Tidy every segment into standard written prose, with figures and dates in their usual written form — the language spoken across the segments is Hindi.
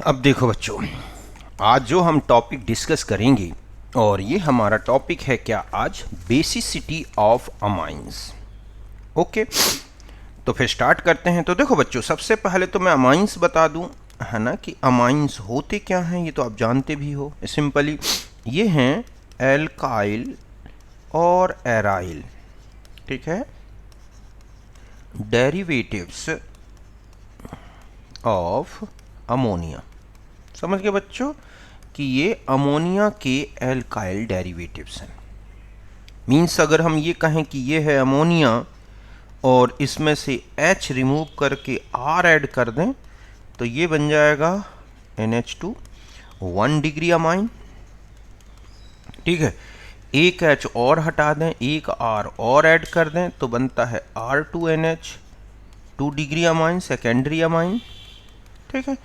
अब देखो बच्चों, आज जो हम टॉपिक डिस्कस करेंगे और ये हमारा टॉपिक है क्या आज, बेसिसिटी ऑफ अमाइंस। ओके, तो फिर स्टार्ट करते हैं। तो देखो बच्चों, सबसे पहले तो मैं अमाइंस बता दूं, है ना, कि अमाइंस होते क्या हैं, ये तो आप जानते भी हो। सिंपली ये हैं एल्काइल और एराइल, ठीक है, डेरिवेटिव्स ऑफ अमोनिया। समझ गए बच्चों कि ये अमोनिया के एल्काइल डेरिवेटिव्स हैं। मीन्स अगर हम ये कहें कि ये है अमोनिया और इसमें से H रिमूव करके R ऐड कर दें तो ये बन जाएगा NH2 1 डिग्री अमाइन, ठीक है। एक H और हटा दें, एक R और ऐड कर दें तो बनता है R2NH 2 degree amine, secondary amine, ठीक है।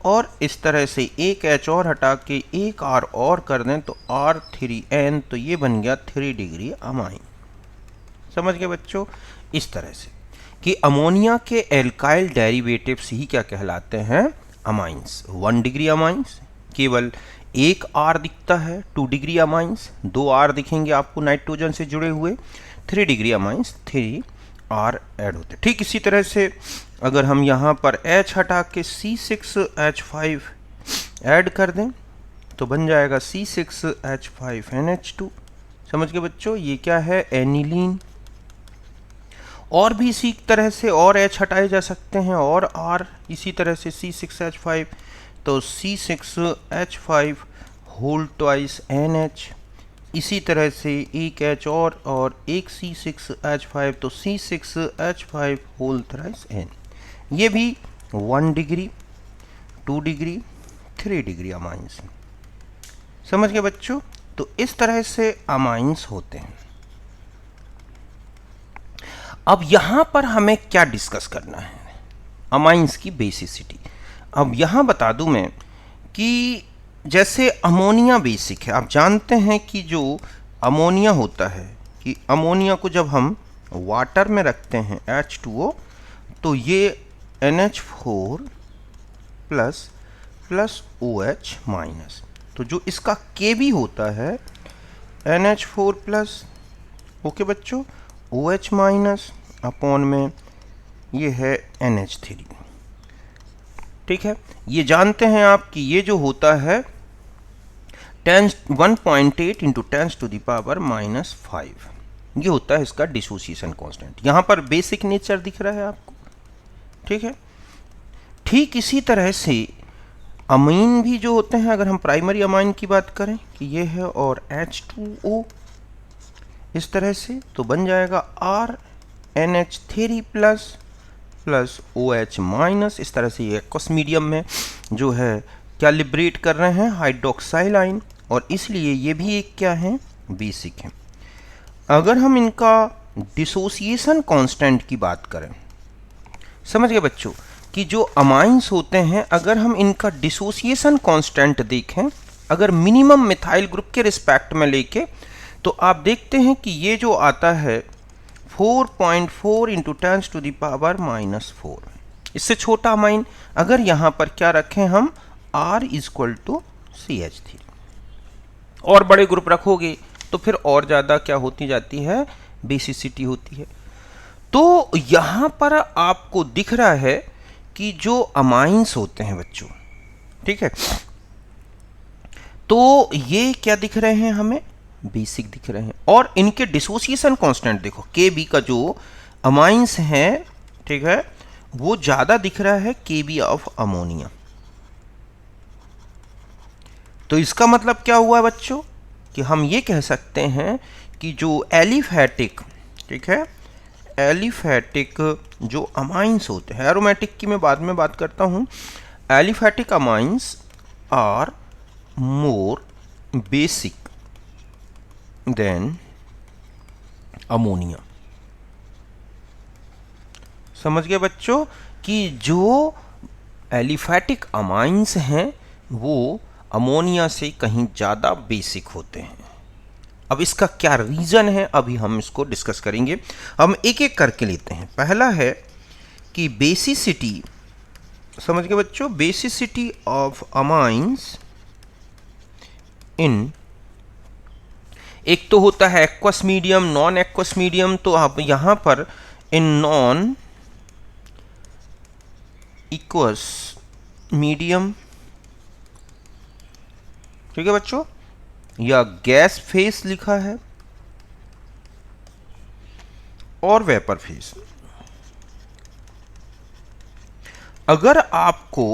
और इस तरह से एक H और हटा के एक R और कर दें तो R3N, तो ये बन गया 3 डिग्री अमाइन। समझ गए बच्चों, इस तरह से कि अमोनिया के एल्काइल डेरिवेटिव्स ही क्या कहलाते हैं, अमाइंस। 1 डिग्री अमाइंस केवल एक R दिखता है, 2 डिग्री अमाइंस 2 R दिखेंगे आपको नाइट्रोजन से जुड़े हुए, 3 डिग्री अमाइंस 3 R ऐड होते। ठीक इसी तरह से अगर हम यहाँ पर H हटा के C6H5 ऐड कर दें तो बन जाएगा C6H5NH2। समझ गए बच्चों, ये क्या है, एनिलीन। और भी इसी तरह से और H हटाए जा सकते हैं और R, इसी तरह से C6H5 तो C6H5 होल ट्वाइस NH, इसी तरह से एक H और एक C6H5 तो C6H5 होल थ्राइस N। ये भी 1 डिग्री 2 डिग्री 3 डिग्री अमाइंस। समझ गए बच्चों, तो इस तरह से अमाइंस होते हैं। अब यहां पर हमें क्या डिस्कस करना है, अमाइंस की बेसिसिटी। अब यहां बता दूं मैं कि जैसे अमोनिया बेसिक है, आप जानते हैं कि जो अमोनिया होता है कि अमोनिया को जब हम वाटर में रखते हैं H2O तो ये NH4 plus plus OH minus, तो जो इसका Kb होता है NH4 प्लस, ओके बच्चों, OH माइनस अपॉन में ये है NH3, ठीक है। ये जानते हैं आप कि ये जो होता है 1.8 इंटू 10 टू द पावर -5, ये होता है इसका डिसोसिएशन कांस्टेंट। यहाँ पर बेसिक नेचर दिख रहा है आपको, ठीक है। ठीक इसी तरह से अमीन भी जो होते हैं, अगर हम प्राइमरी अमाइन की बात करें कि ये है और H2O इस तरह से, तो बन जाएगा RNH3 plus plus OH minus. इस तरह से ये एक्वस मीडियम में जो है क्या लिबरेट कर रहे हैं, हाइड्रोक्साइल आयन, और इसलिए ये भी एक क्या है, बेसिक है। अगर हम इनका डिसोसिएशन कांस्टेंट की बात करें, समझ गए बच्चों कि जो अमाइंस होते हैं अगर हम इनका डिसोसिएशन कांस्टेंट देखें, अगर मिनिमम मिथाइल ग्रुप के रिस्पेक्ट में लेके, तो आप देखते हैं कि ये जो आता है 4.4 इंटू 10 टू द पावर -4, इससे छोटा अमाइन अगर यहाँ पर क्या रखें हम R इक्वल टू CH3, और बड़े ग्रुप रखोगे तो फिर और ज़्यादा क्या होती जाती है, बेसिसिटी होती है। तो यहाँ पर आपको दिख रहा है कि जो अमाइंस होते हैं बच्चों, ठीक है, तो ये क्या दिख रहे हैं, हमें बेसिक दिख रहे हैं। और इनके डिसोसिएशन कांस्टेंट देखो, Kb का जो अमाइंस है, ठीक है, वो ज़्यादा दिख रहा है Kb ऑफ अमोनिया। तो इसका मतलब क्या हुआ बच्चों कि हम ये कह सकते हैं कि जो एलिफैटिक, ठीक है, एलिफैटिक जो अमाइंस होते हैं, एरोमेटिक की मैं बाद में बात करता हूँ, aliphatic amines are more basic than ammonia. समझ गए बच्चों कि जो एलिफैटिक अमाइंस हैं वो अमोनिया से कहीं ज़्यादा बेसिक होते हैं। अब इसका क्या रीज़न है, अभी हम इसको डिस्कस करेंगे। हम एक एक करके लेते हैं। पहला है कि बेसिसिटी समझ गए बच्चों, बेसिसिटी ऑफ अमाइंस इन, एक तो होता है aqueous medium, non aqueous medium. तो आप यहां पर इन नॉन इक्वस मीडियम, ठीक है बच्चों, या गैस फेस लिखा है और वेपर फेस। अगर आपको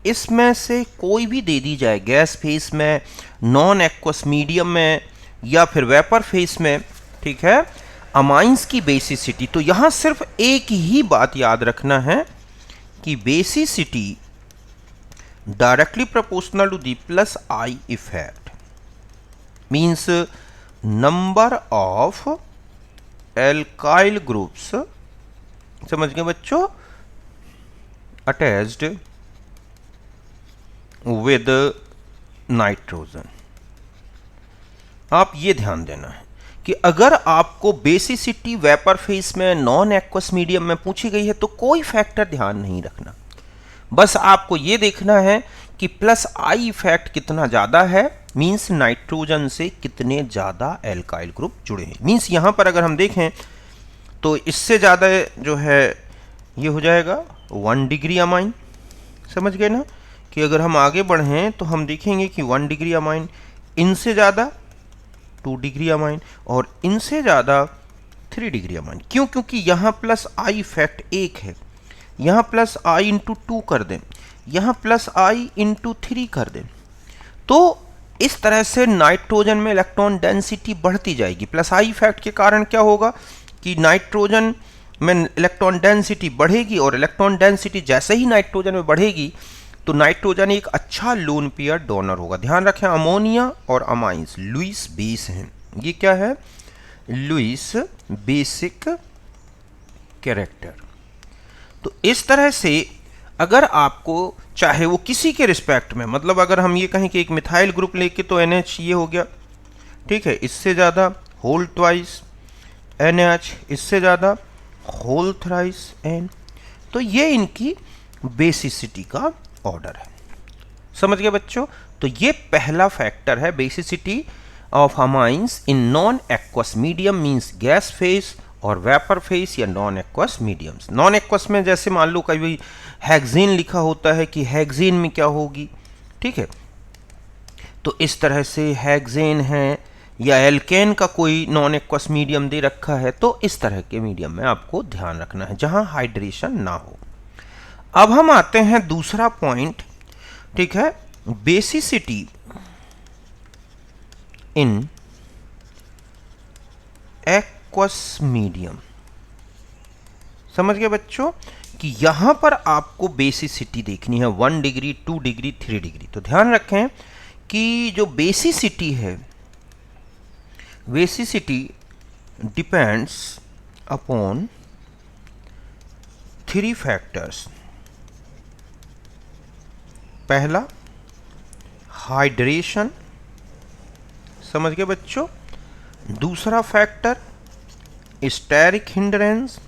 इसमें से कोई भी दे दी जाए, गैस फेस में, नॉन एक्वस मीडियम में, या फिर वेपर फेस में, ठीक है, अमाइंस की बेसिसिटी, तो यहां सिर्फ एक ही बात याद रखना है कि basicity directly proportional to the plus I effect means number of alkyl groups, समझ गए बच्चों, अटैच्ड विद नाइट्रोजन। आप ये ध्यान देना है कि अगर आपको बेसिसिटी वेपर फेस में, नॉन एक्वस मीडियम में पूछी गई है तो कोई फैक्टर ध्यान नहीं रखना, बस आपको ये देखना है कि प्लस आई इफेक्ट कितना ज़्यादा है, मीन्स नाइट्रोजन से कितने ज़्यादा एल्काइल ग्रुप जुड़े हैं। मीन्स यहाँ पर अगर हम देखें तो इससे ज़्यादा जो है ये हो जाएगा 1 डिग्री अमाइन, समझ गए ना, कि अगर हम आगे बढ़ें तो हम देखेंगे कि 1 डिग्री अमाइन, इनसे ज़्यादा 2 डिग्री अमाइन, और इनसे ज़्यादा 3 डिग्री अमाइन। क्यों? क्योंकि यहाँ प्लस आई इफेक्ट एक है, यहाँ प्लस आई इंटू 2 कर दें, यहाँ प्लस आई इंटू 3 कर दें, तो इस तरह से नाइट्रोजन में इलेक्ट्रॉन डेंसिटी बढ़ती जाएगी। प्लस आई इफेक्ट के कारण क्या होगा कि नाइट्रोजन में इलेक्ट्रॉन डेंसिटी बढ़ेगी, और इलेक्ट्रॉन डेंसिटी जैसे ही नाइट्रोजन में बढ़ेगी तो नाइट्रोजन एक अच्छा लोन पेयर डोनर होगा। ध्यान रखें, अमोनिया और अमाइंस लुईस बेस हैं। ये क्या है? Lewis basic character. तो इस तरह से अगर आपको चाहे वो किसी के रिस्पेक्ट में, मतलब अगर हम ये कहें कि एक मिथाइल ग्रुप लेके तो NH ये हो गया, ठीक है, इससे ज़्यादा होल ट्वाइस NH, इससे ज़्यादा होल थ्राइस N, तो ये इनकी बेसिसिटी का ऑर्डर है। समझ गए बच्चों? तो ये पहला फैक्टर है, basicity of amines in non aqueous medium means gas face और वेपर फेस या non aqueous mediums. Non aqueous में जैसे मान लो कभी हेक्सेन लिखा होता है कि हेक्सेन में क्या होगी, ठीक है, तो इस तरह से हेक्सेन है, या एल्केन का कोई नॉन एक्वस मीडियम दे रखा है, तो इस तरह के मीडियम में आपको ध्यान रखना है जहां हाइड्रेशन ना हो। अब हम आते हैं दूसरा पॉइंट, ठीक है, बेसिसिटी इन एक्वस मीडियम। समझ गए बच्चों कि यहां पर आपको बेसिसिटी देखनी है 1 डिग्री, 2 डिग्री, 3 डिग्री। तो ध्यान रखें कि जो बेसिसिटी है, बेसिसिटी डिपेंड्स अपॉन 3 फैक्टर्स। पहला हाइड्रेशन, समझ गए बच्चों, दूसरा factor steric hindrance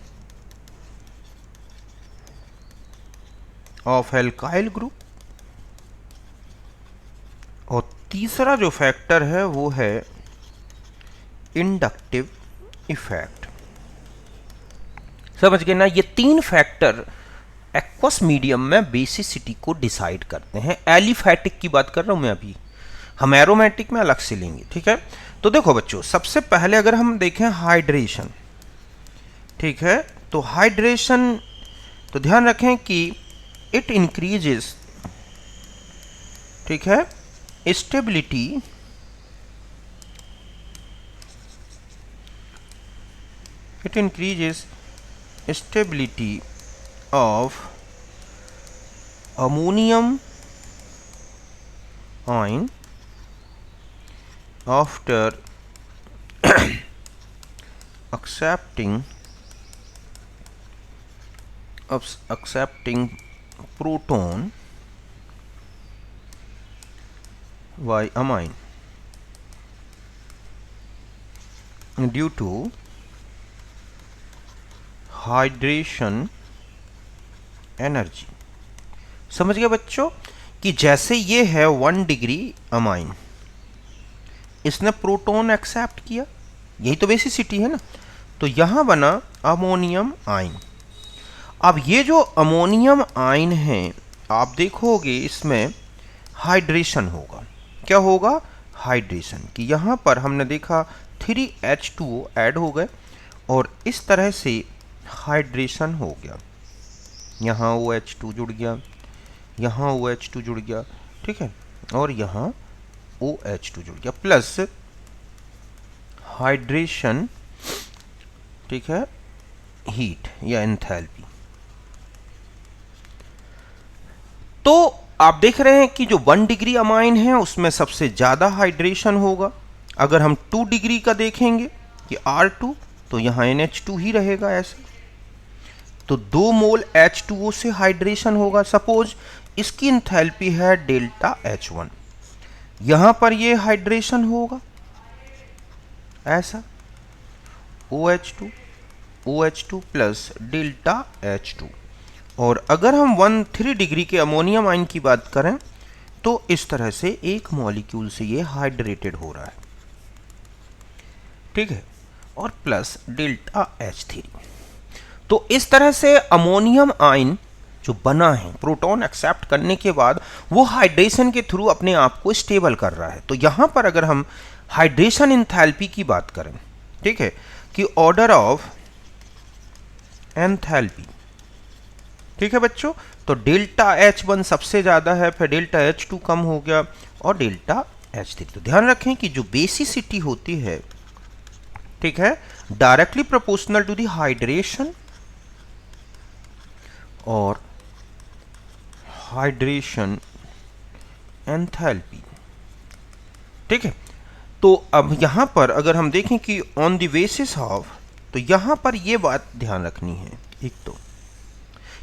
of alkyl group, और तीसरा जो फैक्टर है वो है इंडक्टिव इफेक्ट। समझ गए ना? ये 3 फैक्टर एक्वस मीडियम में बेसिसिटी को डिसाइड करते हैं। एलिफैटिक की बात कर रहा हूं मैं अभी, हम एरोमेटिक में अलग से लेंगे, ठीक है। तो देखो बच्चों, सबसे पहले अगर हम देखें हाइड्रेशन, ठीक है, तो हाइड्रेशन, तो ध्यान रखें कि इट इंक्रीजेस, ठीक है, stability it increases stability of ammonium ion after accepting proton by amine due to hydration energy. समझ गए बच्चों कि जैसे ये है 1 डिग्री अमाइन, इसने प्रोटॉन एक्सेप्ट किया, यही तो बेसिसिटी है ना, तो यहां बना अमोनियम आयन। अब ये जो अमोनियम आयन है आप देखोगे इसमें हाइड्रेशन होगा। क्या होगा? हाइड्रेशन। कि यहाँ पर हमने देखा 3H2O ऐड हो गए और इस तरह से हाइड्रेशन हो गया। यहाँ OH2 जुड़ गया, यहाँ OH2 जुड़ गया, ठीक है, और यहाँ OH2 जुड़ गया, प्लस हाइड्रेशन, ठीक है, हीट या एंथैल्पी। तो आप देख रहे हैं कि जो 1 डिग्री अमाइन है उसमें सबसे ज्यादा हाइड्रेशन होगा। अगर हम 2 डिग्री का देखेंगे कि R2, तो यहां NH2 ही रहेगा ऐसे, तो 2 मोल H2O से हाइड्रेशन होगा। सपोज इसकी एंथैल्पी है डेल्टा H1, यहां पर ये हाइड्रेशन होगा ऐसा, OH2 प्लस डेल्टा H2। और अगर हम 13 डिग्री के अमोनियम आयन की बात करें तो इस तरह से एक मॉलिक्यूल से ये हाइड्रेटेड हो रहा है, ठीक है, और प्लस डेल्टा H3। तो इस तरह से अमोनियम आयन जो बना है प्रोटॉन एक्सेप्ट करने के बाद वो हाइड्रेशन के थ्रू अपने आप को स्टेबल कर रहा है। तो यहां पर अगर हम हाइड्रेशन एंथैल्पी की बात करें, ठीक है, कि ऑर्डर ऑफ एंथैल्पी, ठीक है बच्चों, तो डेल्टा H1 सबसे ज्यादा है, फिर डेल्टा H2 कम हो गया और डेल्टा H3। तो ध्यान रखें कि जो बेसिसिटी होती है, ठीक है, directly proportional to the hydration और हाइड्रेशन एंथैल्पी, ठीक है। तो अब यहां पर अगर हम देखें कि ऑन द बेसिस ऑफ, तो यहां पर यह बात ध्यान रखनी है एक तो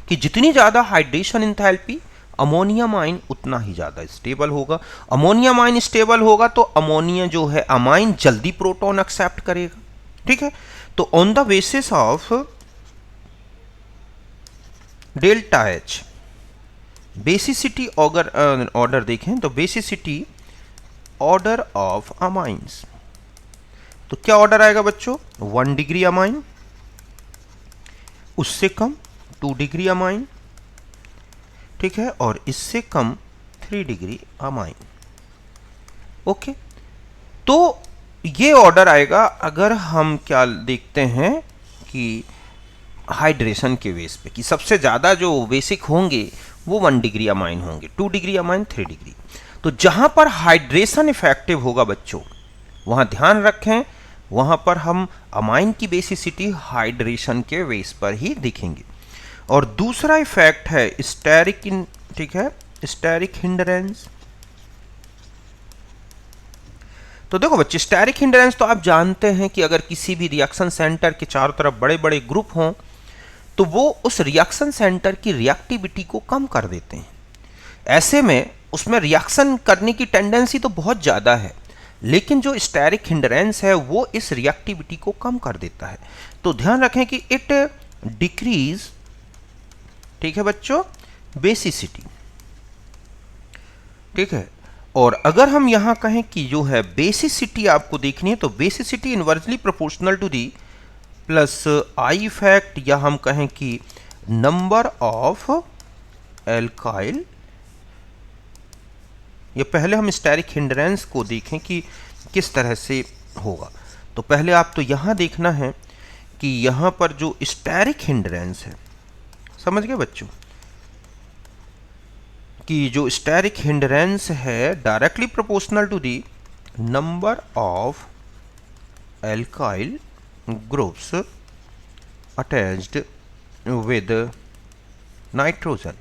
कि जितनी ज्यादा हाइड्रेशन एंथैल्पी अमोनियम आयन उतना ही ज्यादा स्टेबल होगा। अमोनियम आयन स्टेबल होगा तो अमोनिया जो है अमाइन जल्दी प्रोटॉन एक्सेप्ट करेगा, ठीक है। तो on the basis of delta H basicity order देखें तो बेसिसिटी ऑर्डर ऑफ अमाइंस, तो क्या ऑर्डर आएगा बच्चों? 1 डिग्री अमाइन, उससे कम 2 डिग्री अमाइन, ठीक है, और इससे कम 3 डिग्री अमाइन। ओके, तो ये ऑर्डर आएगा अगर हम क्या देखते हैं कि हाइड्रेशन के बेस पे, कि सबसे ज्यादा जो बेसिक होंगे वो 1 डिग्री अमाइन होंगे, 2 डिग्री अमाइन, 3 डिग्री। तो जहां पर हाइड्रेशन इफेक्टिव होगा बच्चों, वहां ध्यान रखें, वहां पर हम अमाइन की बेसिसिटी हाइड्रेशन के बेस पर ही देखेंगे। और दूसरा इफेक्ट है स्टेरिक, ठीक है, स्टेरिक हिंडरेंस। तो देखो बच्चे, स्टेरिक हिंडरेंस तो आप जानते हैं कि अगर किसी भी रिएक्शन सेंटर के चारों तरफ बड़े बड़े ग्रुप हों तो वो उस रिएक्शन सेंटर की रिएक्टिविटी को कम कर देते हैं। ऐसे में उसमें रिएक्शन करने की टेंडेंसी तो बहुत ज्यादा है, लेकिन जो स्टेरिक हिंडरेंस है वो इस रिएक्टिविटी को कम कर देता है। तो ध्यान रखें कि इट डिक्रीज, ठीक है बच्चों, बेसिसिटी, ठीक है। और अगर हम यहां कहें कि जो है बेसिसिटी आपको देखनी है, तो basicity inversely proportional to the plus I effect, या हम कहें कि नंबर ऑफ एल्काइल, या पहले हम स्टेरिक हिंडरेंस को देखें कि किस तरह से होगा। तो पहले आप तो यहां देखना है कि यहां पर जो स्टेरिक हिंडरेंस है, समझ गए बच्चों, कि जो स्टेरिक हिंडरेंस है directly proportional to the number of alkyl groups attached with nitrogen.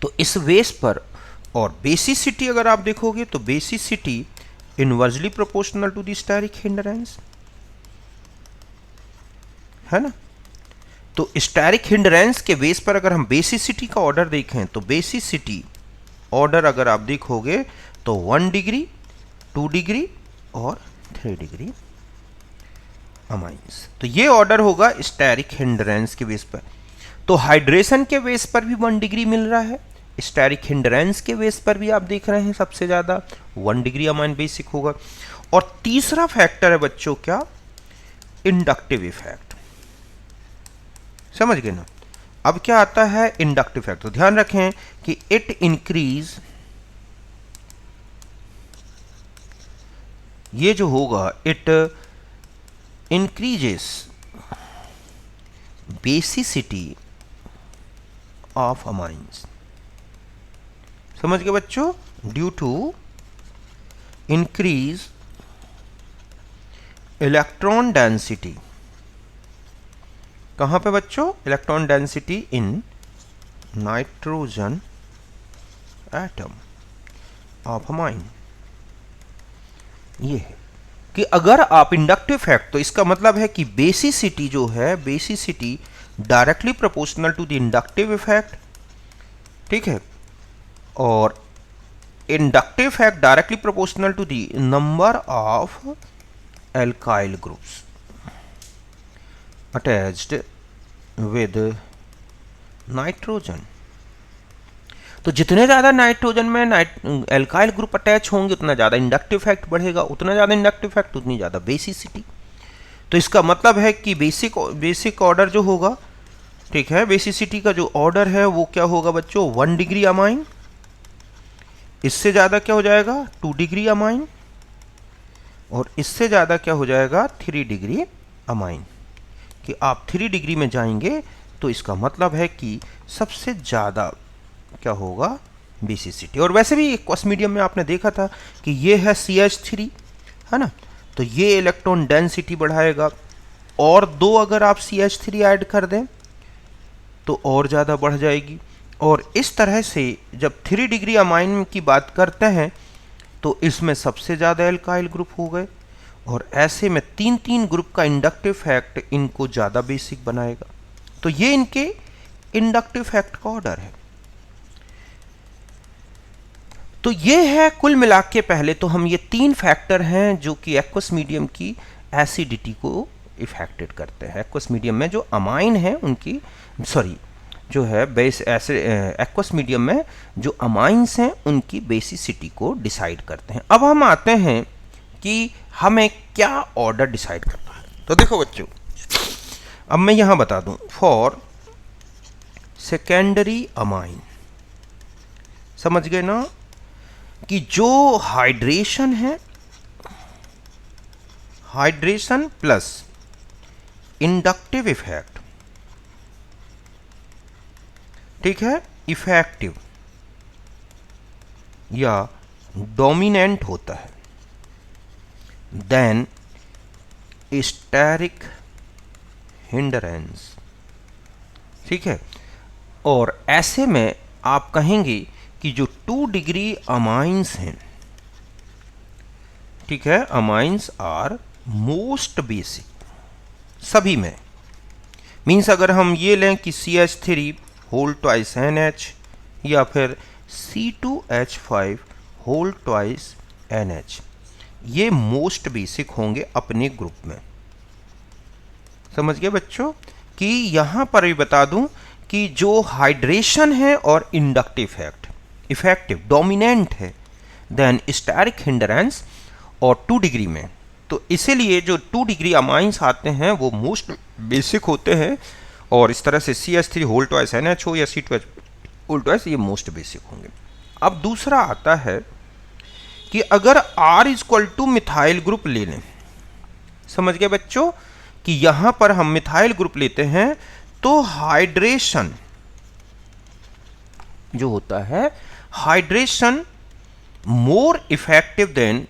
तो इस बेस पर, और बेसिसिटी अगर आप देखोगे तो basicity inversely proportional to the steric hindrance, है ना। तो स्टेरिक हिंडरेंस के बेस पर अगर हम बेसिसिटी का ऑर्डर देखें तो बेसिसिटी ऑर्डर अगर आप देखोगे तो 1 डिग्री, 2 डिग्री और 3 डिग्री अमाइंस। तो ये ऑर्डर होगा स्टेरिक हिंडरेंस के बेस पर। तो हाइड्रेशन के बेस पर भी 1 डिग्री मिल रहा है, स्टेरिक हिंड्रेंस के बेस पर भी आप देख रहे हैं सबसे ज़्यादा 1 डिग्री अमाइन बेसिक होगा। और तीसरा फैक्टर है बच्चों क्या, इंडक्टिव इफेक्ट। समझ गए ना। अब क्या आता है इंडक्टिव इफेक्ट, तो ध्यान रखें कि इट इंक्रीज, ये जो होगा it increases basicity of amines. समझ गए बच्चों, due to increase electron density, कहां पे बच्चों, electron density in nitrogen atom of amine. ये है कि अगर आप इंडक्टिव इफेक्ट, तो इसका मतलब है कि बेसिसिटी जो है, basicity directly proportional to the inductive effect, ठीक है, और inductive effect directly proportional to the number of alkyl groups attached with nitrogen. तो जितने ज़्यादा नाइट्रोजन में एल्काइल ग्रुप अटैच होंगे उतना ज़्यादा इंडक्टिव इफेक्ट बढ़ेगा, उतना ज़्यादा इंडक्टिव इफेक्ट उतनी ज़्यादा बेसिसिटी। तो इसका मतलब है कि बेसिक ऑर्डर जो होगा, ठीक है, बेसिसिटी का जो ऑर्डर है वो क्या होगा बच्चों, 1 डिग्री अमाइन, इससे ज़्यादा क्या हो जाएगा 2 डिग्री अमाइन, और इससे ज़्यादा क्या हो जाएगा 3 डिग्री अमाइन। कि आप 3 डिग्री में जाएंगे तो इसका मतलब है कि सबसे ज़्यादा क्या होगा बेसिसिटी। और वैसे भी एक्वस मीडियम में आपने देखा था कि ये है CH3, है ना, तो ये इलेक्ट्रॉन डेंसिटी बढ़ाएगा, और 2 अगर आप CH3 ऐड कर दें तो और ज़्यादा बढ़ जाएगी। और इस तरह से जब 3 डिग्री अमाइन की बात करते हैं तो इसमें सबसे ज़्यादा एल्काइल ग्रुप हो गए, और ऐसे में 3 ग्रुप का इंडक्टिव फैक्ट इनको ज़्यादा बेसिक बनाएगा। तो ये इनके इंडक्टिव फैक्ट का ऑर्डर है। तो ये है कुल मिला के, पहले तो हम ये 3 फैक्टर हैं जो कि एक्वस मीडियम की एसिडिटी को इफेक्टेड करते हैं। एक्वस मीडियम में जो अमाइन है उनकी, सॉरी जो है बेस ऐसे एक्वस मीडियम में जो अमाइंस हैं उनकी बेसिसिटी को डिसाइड करते हैं। अब हम आते हैं कि हमें क्या ऑर्डर डिसाइड करना है। तो देखो बच्चों, अब मैं यहां बता दूं, फॉर सेकेंडरी अमाइन, समझ गए ना, कि जो हाइड्रेशन है, हाइड्रेशन प्लस इंडक्टिव इफेक्ट, ठीक है, इफेक्टिव या डोमिनेंट होता है, देन स्टेरिक हिंड्रेंस, ठीक है। और ऐसे में आप कहेंगे कि जो 2 डिग्री अमाइंस हैं, ठीक है, अमाइंस आर मोस्ट बेसिक सभी में। मीन्स अगर हम ये लें कि CH3 होल ट्वाइस NH या फिर C2H5 होल ट्वाइस NH, ये मोस्ट बेसिक होंगे अपने ग्रुप में। समझ गए बच्चों, कि यहां पर भी बता दूं कि जो हाइड्रेशन है और इंडक्टिव फैक्ट इफेक्टिव डोमिनेंट है, देन स्टेरिक हिंड्रेंस और 2 डिग्री में, तो इसीलिए जो 2 डिग्री अमाइंस आते हैं वो मोस्ट बेसिक होते हैं, और इस तरह से CH3 होल ट्वाइस NH हो या C2H होल ट्वाइस, ये मोस्ट बेसिक होंगे। अब दूसरा आता है कि अगर R equal two methyl group ले लें, समझ गए बच्चों, कि यहां पर हम मिथाइल ग्रुप लेते हैं तो हाइड्रेशन जो होता है, hydration more effective than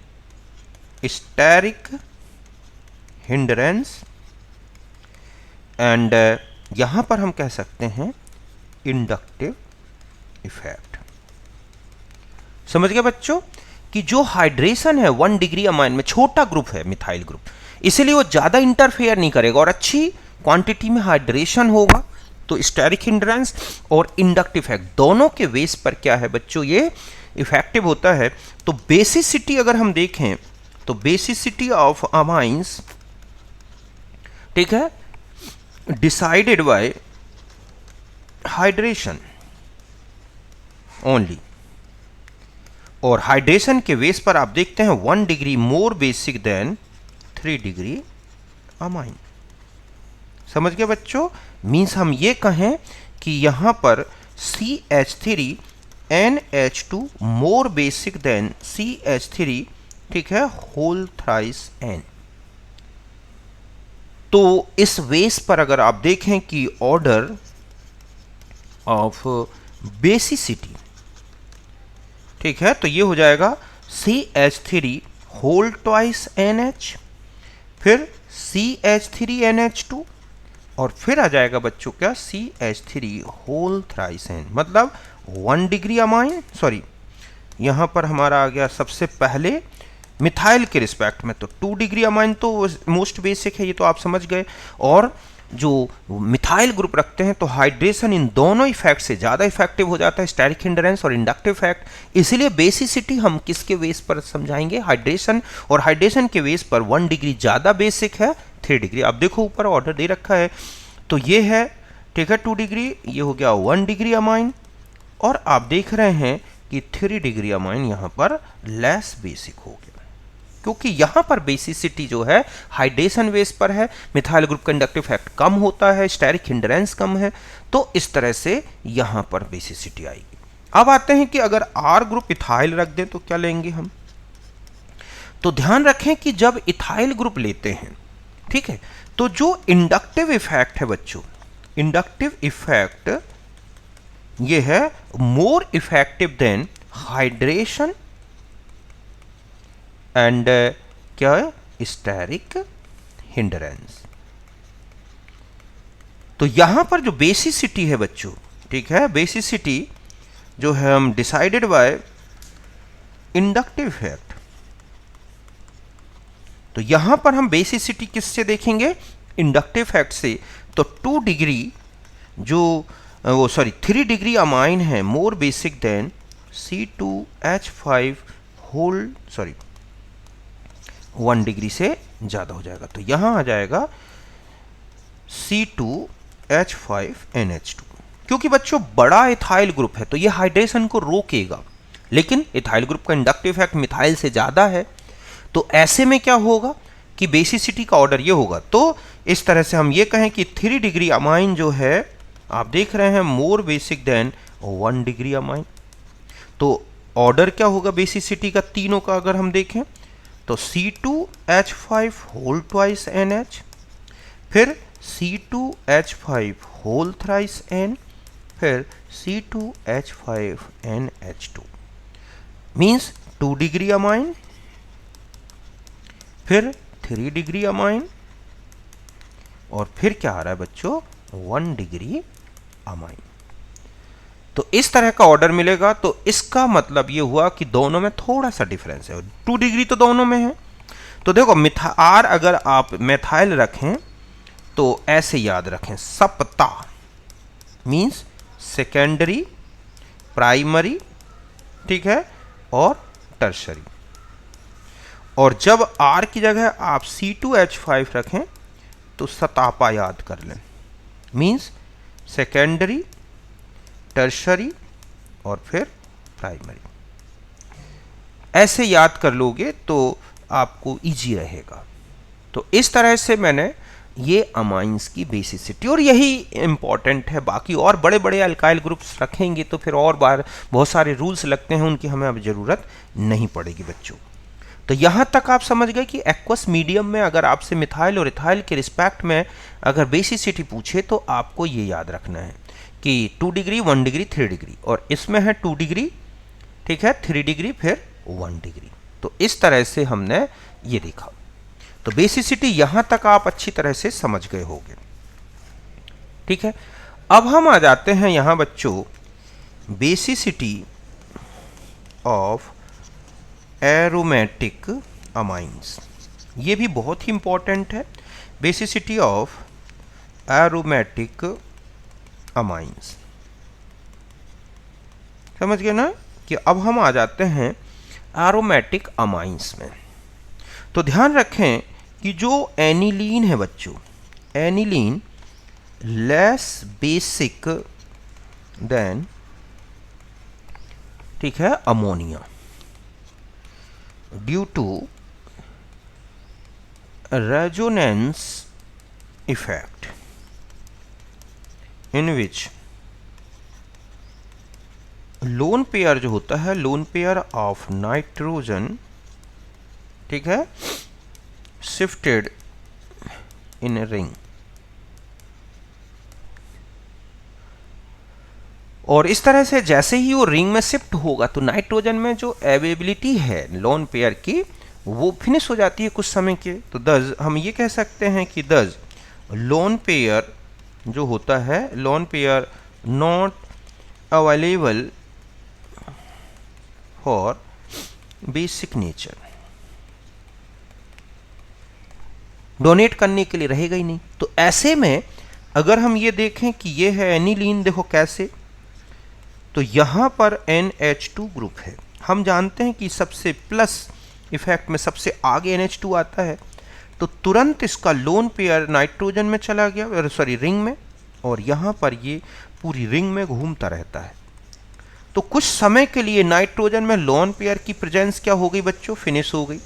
steric hindrance, and यहां पर हम कह सकते हैं इंडक्टिव इफेक्ट। समझ गए बच्चों, कि जो हाइड्रेशन है 1 डिग्री अमाइन में छोटा ग्रुप है मिथाइल ग्रुप, इसलिए वो ज्यादा इंटरफेयर नहीं करेगा और अच्छी क्वांटिटी में हाइड्रेशन होगा, तो स्टेरिक हिंड्रेंस और इंडक्टिव इफेक्ट दोनों के बेस पर क्या है बच्चों, ये इफेक्टिव होता है। तो बेसिसिटी अगर हम देखें तो बेसिसिटी ऑफ अमाइंस, ठीक है, डिसाइडेड बाय हाइड्रेशन ओनली, और हाइड्रेशन के बेस पर आप देखते हैं 1 degree more basic than 3 degree amine. समझ गए बच्चों? मीन्स हम ये कहें कि यहां पर CH3 NH2 मोर बेसिक देन CH3, ठीक है, होल थ्राइस N। तो इस बेस पर अगर आप देखें कि ऑर्डर ऑफ बेसिसिटी, ठीक है, तो ये हो जाएगा CH3 होल ट्वाइस NH, फिर CH3NH2, और फिर आ जाएगा बच्चों क्या, CH3 होल थ्राइस N, मतलब 1 डिग्री अमाइन, सॉरी यहां पर हमारा आ गया सबसे पहले मिथाइल के रिस्पेक्ट में तो 2 डिग्री अमाइन तो मोस्ट बेसिक है, ये तो आप समझ गए। और जो मिथाइल ग्रुप रखते हैं तो हाइड्रेशन इन दोनों इफेक्ट से ज़्यादा इफेक्टिव हो जाता है, स्टेरिक हिंडरेंस और इंडक्टिव इफेक्ट। इसलिए बेसिसिटी हम किसके बेस पर समझाएंगे, हाइड्रेशन, और हाइड्रेशन के बेस पर 1 डिग्री ज़्यादा बेसिक है 3 डिग्री। अब देखो ऊपर ऑर्डर दे रखा है, तो ये है, ठीक है, 2 डिग्री, ये हो गया 1 डिग्री अमाइन, और आप देख रहे हैं कि 3 डिग्री अमाइन यहाँ पर लेस बेसिक हो गया, क्योंकि यहां पर बेसिसिटी जो है हाइड्रेशन बेस पर है, मिथाइल ग्रुप का इंडक्टिव इफेक्ट कम होता है, स्टेरिक हिंडरेंस कम है, तो इस तरह से यहां पर बेसिसिटी आएगी। अब आते हैं कि अगर R ग्रुप इथाइल रख दें तो क्या लेंगे हम। तो ध्यान रखें कि जब इथाइल ग्रुप लेते हैं, ठीक है, तो जो इंडक्टिव इफेक्ट है बच्चों, इंडक्टिव इफेक्ट ये है more effective than hydration and क्या है, स्टेरिक हिंडरेंस। तो यहां पर जो बेसिसिटी है बच्चों, ठीक है, बेसिसिटी जो है हम डिसाइडेड बाय इंडक्टिव इफेक्ट। तो यहां पर हम बेसिसिटी किससे देखेंगे, इंडक्टिव इफेक्ट से। तो 2 डिग्री जो वो सॉरी 3 डिग्री अमाइन है more basic than C2H5 whole, sorry 1 degree से ज़्यादा हो जाएगा, तो यहाँ आ जाएगा C2H5NH2। क्योंकि बच्चों बड़ा इथाइल ग्रुप है तो ये हाइड्रेशन को रोकेगा, लेकिन इथाइल ग्रुप का इंडक्टिव इफेक्ट मिथाइल से ज़्यादा है, तो ऐसे में क्या होगा कि बेसिसिटी का ऑर्डर ये होगा। तो इस तरह से हम ये कहें कि 3 डिग्री अमाइन जो है आप देख रहे हैं more basic than 1 degree amine. तो ऑर्डर क्या होगा बेसिसिटी का तीनों का अगर हम देखें, तो C2H5 होल ट्वाइस NH, फिर C2H5 होल थ्राइस N, फिर C2H5NH2, मीन्स 2 डिग्री अमाइन, फिर 3 डिग्री अमाइन, और फिर क्या आ रहा है बच्चों 1 डिग्री अमाइन। तो इस तरह का ऑर्डर मिलेगा। तो इसका मतलब ये हुआ कि दोनों में थोड़ा सा डिफरेंस है, 2 डिग्री तो दोनों में है। तो देखो R अगर आप मेथाइल रखें तो ऐसे याद रखें, सप्ता मीन्स सेकेंडरी, प्राइमरी, ठीक है, और टर्शरी। और जब R की जगह आप C2H5 रखें तो सतापा याद कर लें, मीन्स सेकेंडरी, टर्शरी और फिर प्राइमरी। ऐसे याद कर लोगे तो आपको इजी रहेगा। तो इस तरह से मैंने ये अमाइंस की बेसिसिटी, और यही इंपॉर्टेंट है। बाकी और बड़े बड़े अल्काइल ग्रुप्स रखेंगे तो फिर और बार बहुत सारे रूल्स लगते हैं, उनकी हमें अब ज़रूरत नहीं पड़ेगी बच्चों। तो यहाँ तक आप समझ गए कि एक्वस मीडियम में अगर आपसे मिथाइल और इथाइल के रिस्पेक्ट में अगर बेसिसिटी पूछे तो आपको ये याद रखना है कि 2 डिग्री, 1 डिग्री, 3 डिग्री, और इसमें है 2 डिग्री, ठीक है, 3 डिग्री, फिर 1 डिग्री। तो इस तरह से हमने ये देखा। तो बेसिसिटी यहाँ तक आप अच्छी तरह से समझ गए होंगे, ठीक है। अब हम आ जाते हैं यहाँ बच्चों बेसिसिटी ऑफ एरोमेटिक अमाइंस। ये भी बहुत ही इंपॉर्टेंट है, बेसिसिटी ऑफ एरोमेटिक अमाइंस। समझ गए ना कि अब हम आ जाते हैं एरोमेटिक अमाइंस में। तो ध्यान रखें कि जो एनिलीन है बच्चों, एनिलीन लेस बेसिक देन ठीक है ammonia due to resonance effect in which lone pair जो होता है, लोन पेयर ऑफ नाइट्रोजन, ठीक है, शिफ्टेड इन ए रिंग। और इस तरह से जैसे ही वो रिंग में शिफ्ट होगा तो नाइट्रोजन में जो अवेलेबिलिटी है लोन पेयर की वो फिनिश हो जाती है कुछ समय के। तो दस हम ये कह सकते हैं कि दस लोन पेयर जो होता है, lone pair not available for basic nature, donate करने के लिए रहेगा ही नहीं। तो ऐसे में अगर हम ये देखें कि ये है एनिलीन, देखो कैसे, तो यहां पर NH2 ग्रुप है। हम जानते हैं कि सबसे प्लस इफेक्ट में सबसे आगे NH2 आता है, तो तुरंत इसका लोन पेयर नाइट्रोजन में चला गया, सॉरी रिंग में, और यहां पर ये पूरी रिंग में घूमता रहता है। तो कुछ समय के लिए नाइट्रोजन में लोन पेयर की प्रेजेंस क्या हो गई बच्चों, फिनिश हो गई।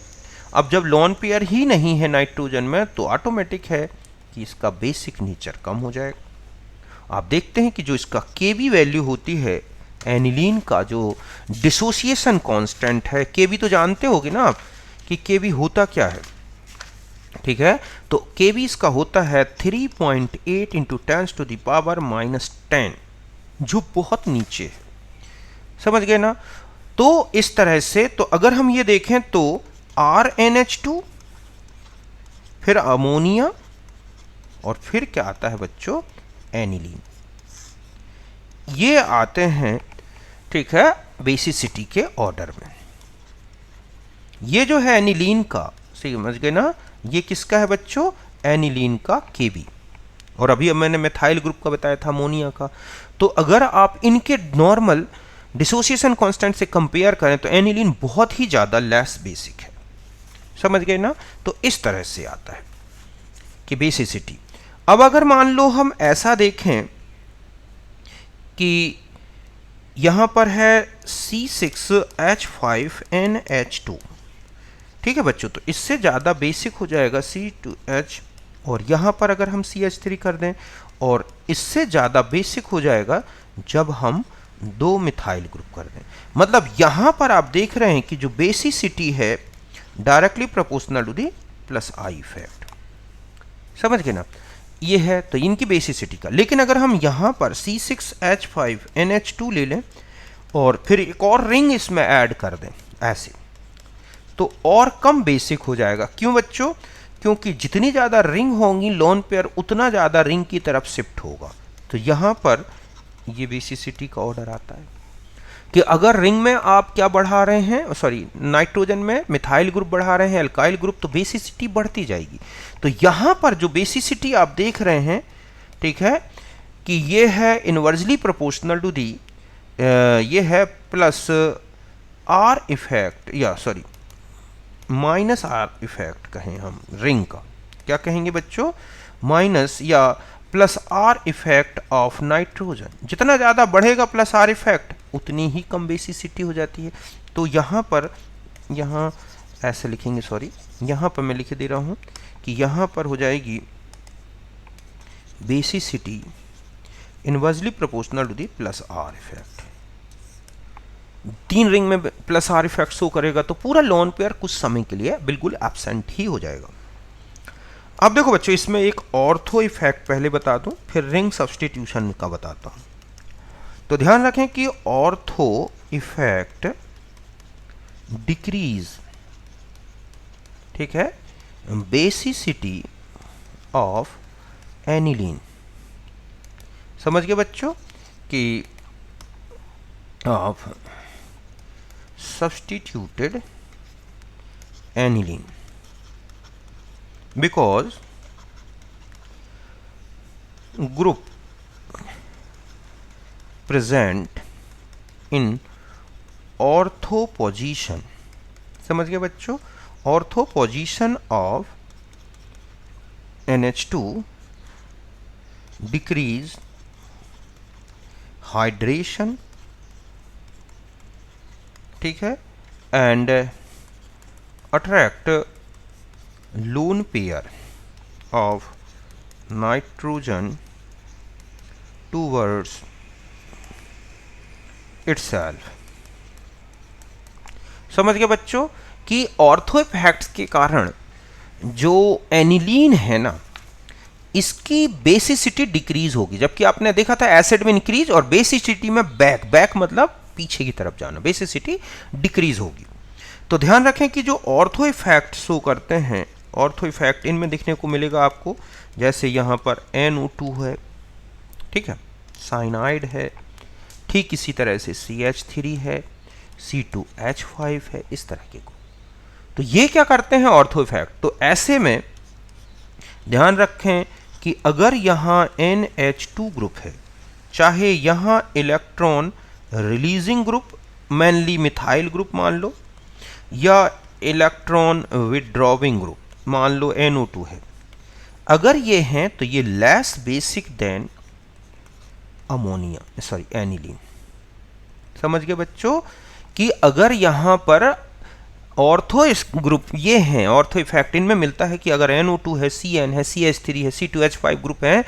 अब जब लोन पेयर ही नहीं है नाइट्रोजन में तो ऑटोमेटिक है कि इसका बेसिक नेचर कम हो जाएगा। आप देखते हैं कि जो इसका Kb वैल्यू होती है एनिलीन का, जो डिसोसिएशन कांस्टेंट है, Kb तो जानते होगे ना आप कि Kb होता क्या है, ठीक है। तो Kb इसका होता है 3.8 इंटू 10⁻⁻10, जो बहुत नीचे है, समझ गए ना। तो इस तरह से, तो अगर हम ये देखें तो RNH2, फिर अमोनिया, और फिर क्या आता है बच्चों, एनिलीन, ये आते हैं, ठीक है, बेसिसिटी के ऑर्डर में। ये जो है एनिलीन का, समझ गए ना, ये किसका है बच्चों, एनिलीन का Kb, और अभी मैंने मिथाइल ग्रुप का बताया था अमोनिया का। तो अगर आप इनके नॉर्मल डिसोसिएशन कांस्टेंट से कंपेयर करें तो एनिलीन बहुत ही ज़्यादा लेस बेसिक है, समझ गए ना। तो इस तरह से आता है कि बेसिसिटी। अब अगर मान लो हम ऐसा देखें कि यहां पर है C6H5NH2, ठीक है बच्चों, तो इससे ज़्यादा बेसिक हो जाएगा C2H, और यहां पर अगर हम CH3 कर दें, और इससे ज़्यादा बेसिक हो जाएगा जब हम 2 मिथाइल ग्रुप कर दें। मतलब यहां पर आप देख रहे हैं कि जो बेसिसिटी है directly proportional to the plus I effect, समझ गए ना, ये है तो इनकी बेसिसिटी का। लेकिन अगर हम यहां पर C6H5NH2 ले लें और फिर एक और रिंग इसमें ऐड कर दें ऐसे, तो और कम बेसिक हो जाएगा। क्यों बच्चों, क्योंकि जितनी ज़्यादा रिंग होंगी लोन पेयर उतना ज़्यादा रिंग की तरफ शिफ्ट होगा। तो यहां पर ये बेसिसिटी का ऑर्डर आता है कि अगर रिंग में आप क्या बढ़ा रहे हैं, सॉरी नाइट्रोजन में मिथाइल ग्रुप बढ़ा रहे हैं, अल्काइल ग्रुप, तो बेसिसिटी बढ़ती जाएगी। तो यहां पर जो बेसिसिटी आप देख रहे हैं, ठीक है, कि ये है इनवर्सली प्रोपोर्शनल टू दी, ये है प्लस आर इफेक्ट, या सॉरी माइनस आर इफेक्ट कहें हम रिंग का, क्या कहेंगे बच्चों, माइनस या plus R effect of nitrogen. जितना ज़्यादा बढ़ेगा प्लस आर इफेक्ट उतनी ही कम बेसिसिटी हो जाती है। तो यहाँ पर, यहाँ ऐसे लिखेंगे, सॉरी यहाँ पर मैं लिख दे रहा हूँ कि यहाँ पर हो जाएगी basicity inversely proportional to the plus R effect. 3 ring में प्लस आर इफेक्ट शो करेगा तो पूरा लोन पेयर कुछ समय के लिए बिल्कुल एब्सेंट ही हो जाएगा। अब देखो बच्चों, इसमें एक ऑर्थो इफेक्ट पहले बता दूं, फिर रिंग सब्स्टिट्यूशन का बताता हूं। तो ध्यान रखें कि ऑर्थो इफेक्ट डिक्रीज, ठीक है, बेसिसिटी ऑफ एनिलीन। समझ गए बच्चों कि of substituted aniline because group present in ortho position, समझ गए बच्चों, ortho position of NH2 decrease hydration, ठीक है, and attract lone pair of nitrogen towards itself. समझ गए बच्चों कि ऑर्थो इफेक्ट्स के कारण जो एनिलीन है ना, इसकी बेसिसिटी डिक्रीज होगी, जबकि आपने देखा था एसिड में इंक्रीज और बेसिसिटी में बैक मतलब पीछे की तरफ जाना, बेसिसिटी डिक्रीज होगी। तो ध्यान रखें कि जो ऑर्थो इफेक्ट शो करते हैं, ऑर्थो इफेक्ट इनमें दिखने को मिलेगा आपको, जैसे यहाँ पर NO2 है, ठीक है, साइनाइड है, ठीक इसी तरह से CH3 है, C2H5 है, इस तरह के को। तो ये क्या करते हैं ऑर्थो इफेक्ट। तो ऐसे में ध्यान रखें कि अगर यहाँ NH2 ग्रुप है, चाहे यहाँ electron releasing group mainly methyl group मान लो, या इलेक्ट्रॉन विड्रॉविंग ग्रुप मान लो NO2 है, अगर ये हैं तो ये less basic than ammonia, sorry aniline. समझ गए बच्चों कि अगर यहाँ पर ऑर्थो ग्रुप ये हैं, ऑर्थो इफेक्ट इनमें मिलता है कि अगर NO2 है, CN है, CH3 है, C2H5 ग्रुप है,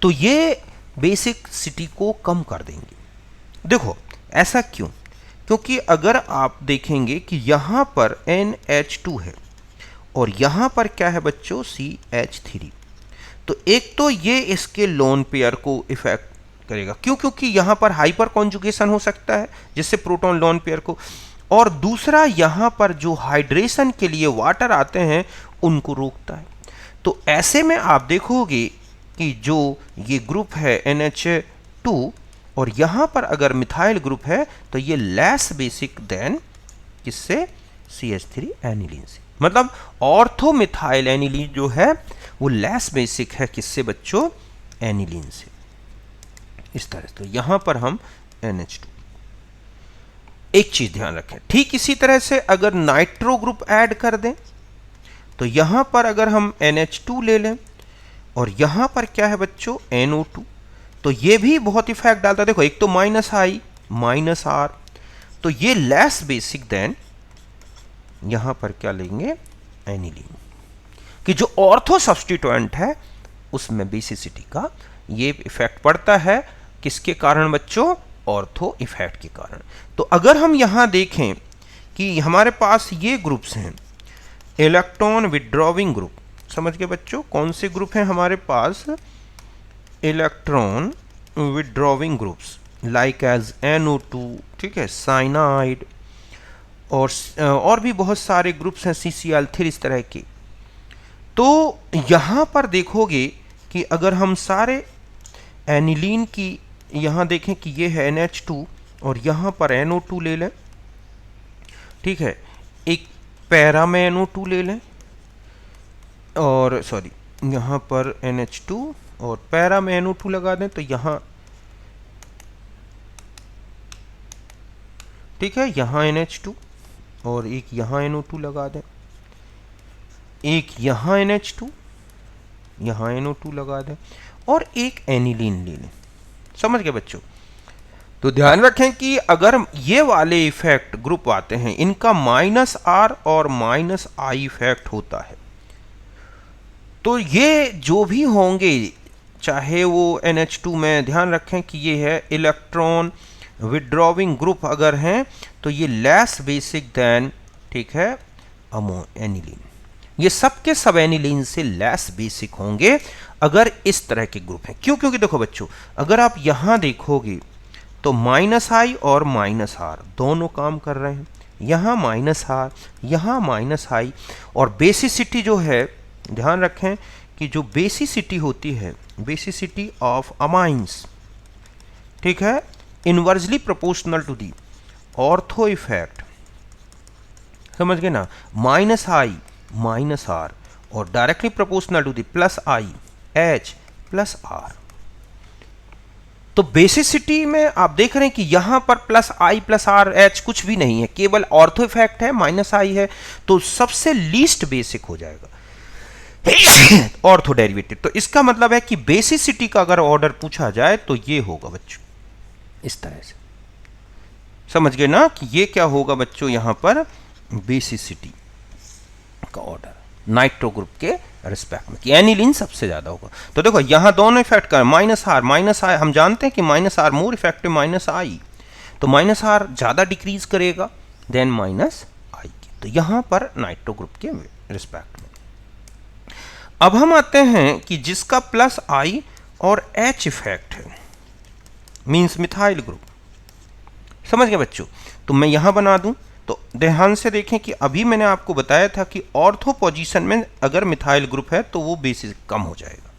तो ये बेसिक सिटी को कम कर देंगे। देखो ऐसा क्यों? क्योंकि अगर आप देखेंगे कि यहाँ पर NH2 है और यहाँ पर क्या है बच्चों, CH3, तो एक तो ये इसके लोन पेयर को इफेक्ट करेगा, क्यों? क्योंकि यहाँ पर हाइपर कॉन्जुगेशन हो सकता है जिससे प्रोटॉन लोन पेयर को, और दूसरा यहाँ पर जो हाइड्रेशन के लिए वाटर आते हैं उनको रोकता है। तो ऐसे में आप देखोगे कि जो ये ग्रुप है NH2 और यहाँ पर अगर मिथाइल ग्रुप है तो ये लेस बेसिक देन किससे, CH3 एनिलीन से। मतलब ऑर्थो मिथाइल एनिलीन जो है वो लेस बेसिक है किससे बच्चों, एनिलीन से। इस तरह तो यहाँ पर हम NH2। एक चीज ध्यान रखें, ठीक इसी तरह से अगर नाइट्रो ग्रुप ऐड कर दें तो यहां पर अगर हम NH2 ले लें और यहां पर क्या है बच्चों, NO2, तो ये भी बहुत इफेक्ट डालता है। देखो एक तो -I -R, तो ये लेस बेसिक देन यहां पर क्या लेंगे, एनिलीन, कि जो ऑर्थो सब्स्टिट्यूएंट है उसमें बेसिसिटी का ये इफेक्ट पड़ता है। किसके कारण बच्चों, ऑर्थो इफेक्ट के कारण। तो अगर हम यहां देखें कि हमारे पास ये ग्रुप्स हैं, इलेक्ट्रॉन विड्रॉविंग ग्रुप, समझ गए बच्चों, कौन से ग्रुप हैं हमारे पास, electron withdrawing groups like as NO2, ठीक है, साइनाइड, और भी बहुत सारे ग्रुप्स हैं, CCl3, इस तरह के। तो यहां पर देखोगे कि अगर हम सारे एनिलीन की यहाँ देखें कि ये है NH2 और यहाँ पर NO2 ले लें, ठीक है, एक पैरा में NO2 ले लें, और सॉरी यहाँ पर NH2 और पैरा में NO2 लगा दें, तो यहाँ ठीक है, यहाँ NH2 और एक यहाँ NO2 लगा दें, एक यहाँ NH2, यहाँ NO2 लगा दें, और एक एनिलीन ले लें। समझ गए बच्चों? तो ध्यान रखें कि अगर ये वाले इफेक्ट ग्रुप आते हैं, इनका -R और -I इफेक्ट होता है, तो ये जो भी होंगे, चाहे वो NH2 में ध्यान रखें कि ये है इलेक्ट्रॉन विड्रॉविंग ग्रुप अगर हैं, तो ये लेस बेसिक देन, ठीक है, एनिलीन, ये सब के सब एनिलीन से लेस बेसिक होंगे अगर इस तरह के ग्रुप हैं। क्यों? क्योंकि देखो बच्चों, अगर आप यहां देखोगे तो -I और -R दोनों काम कर रहे हैं, यहाँ -R, यहाँ -I, और बेसिसिटी जो है, ध्यान रखें कि जो बेसिसिटी होती है, बेसिसिटी ऑफ अमाइंस, ठीक है, inversely proportional to the ortho effect, समझ गए ना, -I -R और directly proportional to the +I H +R। तो बेसिसिटी में आप देख रहे हैं कि यहां पर +I +R H कुछ भी नहीं है, केवल ऑर्थो इफेक्ट है, -I है, तो सबसे लीस्ट बेसिक हो जाएगा ऑर्थो डेरिवेटिव। तो इसका मतलब है कि बेसिसिटी का अगर ऑर्डर पूछा जाए तो ये होगा बच्चों, इस तरह से समझ गए ना कि ये क्या होगा बच्चों, यहां पर बेसिसिटी का ऑर्डर नाइट्रो ग्रुप के रिस्पेक्ट में, कि एनिलीन सबसे ज्यादा होगा। तो देखो यहां दोनों इफेक्ट का माइनस आर हम जानते हैं कि minus R more effective minus I, तो माइनस आर ज्यादा डिक्रीज करेगा देन माइनस आई की, तो यहां पर नाइट्रो ग्रुप के रिस्पेक्ट में। अब हम आते हैं कि जिसका प्लस आई और एच इफेक्ट है, मींस मिथाइल ग्रुप, समझ गए बच्चों। तो मैं यहां बना दूं, तो ध्यान से देखें कि अभी मैंने आपको बताया था कि ऑर्थो पोजीशन में अगर मिथाइल ग्रुप है तो वो बेसिस कम हो जाएगा।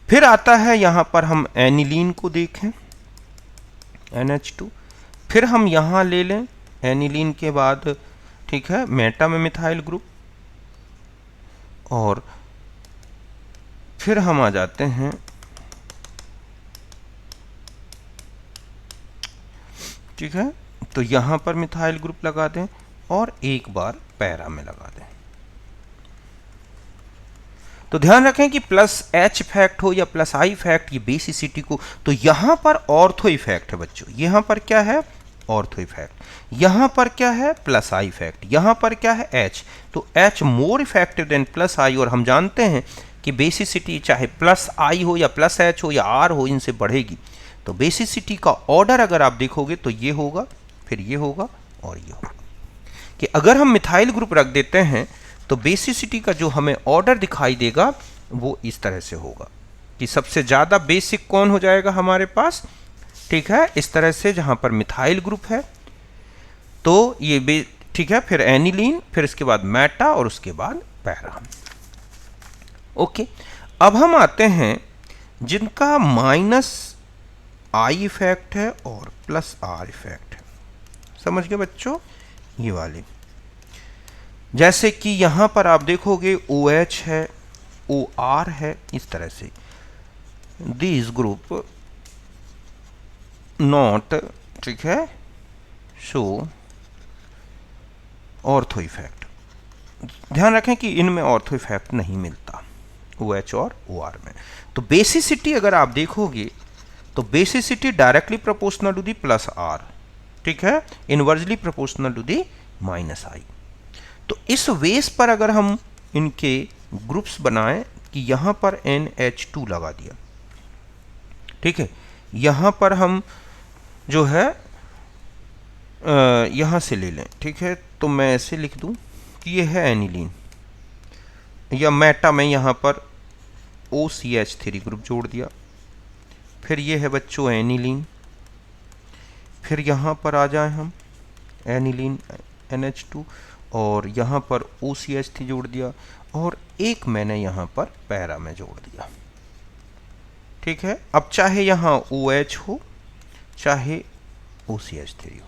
फिर आता है यहां पर हम एनिलीन को देखें, NH2, फिर हम यहां ले लें एनिलीन के बाद, ठीक है, मेटा में मिथाइल ग्रुप, और फिर हम आ जाते हैं ठीक है, तो यहां पर मिथाइल ग्रुप लगा दें और एक बार पैरा में लगा दें। तो ध्यान रखें कि प्लस एच इफेक्ट हो या प्लस आई इफेक्ट, ये बेसिसिटी को, तो यहां पर ऑर्थो इफेक्ट है बच्चों, यहां पर क्या है ऑर्थो इफेक्ट, यहां पर क्या है प्लस आई इफेक्ट, यहां पर क्या है एच, तो H more effective than plus I, और हम जानते हैं कि बेसिसिटी चाहे प्लस आई हो या प्लस एच हो या आर हो, इनसे बढ़ेगी। तो बेसिसिटी का ऑर्डर अगर आप देखोगे तो ये होगा, फिर ये होगा और ये होगा, कि अगर हम मिथाइल ग्रुप रख देते हैं तो बेसिसिटी का जो हमें ऑर्डर दिखाई देगा वो इस तरह से होगा कि सबसे ज्यादा बेसिक कौन हो जाएगा हमारे पास, ठीक है, इस तरह से, जहां पर मिथाइल ग्रुप है तो ये ठीक है, फिर एनिलीन, फिर इसके बाद मेटा और उसके बाद पैरा। ओके, अब हम आते हैं जिनका माइनस आई इफेक्ट है और प्लस आर इफेक्ट है, समझ गए बच्चों, ये वाले, जैसे कि यहां पर आप देखोगे OH है, OR है, इस तरह से दिस ग्रुप नॉट, ठीक है, शो ऑर्थो इफेक्ट। ध्यान रखें कि इनमें ऑर्थो इफेक्ट नहीं मिलता OH और OR में। तो बेसिसिटी अगर आप देखोगे तो basicity directly proportional to the plus R, ठीक है, inversely proportional to the minus I. तो इस वेस पर अगर हम इनके ग्रुप्स बनाएं कि यहां पर NH2 लगा दिया, ठीक है, यहां पर हम जो है यहां से ले लें, ठीक है, तो मैं ऐसे लिख दूं कि ये है एनिलीन, या मेटा में यहां पर OCH3 ग्रुप जोड़ दिया, फिर ये है बच्चों एनिलीन, फिर यहां पर आ जाए हम एनिलीन NH2, और यहां पर OCH3 जोड़ दिया, और एक मैंने यहां पर पैरा में जोड़ दिया, ठीक है। अब चाहे यहां OH हो चाहे OCH3 हो,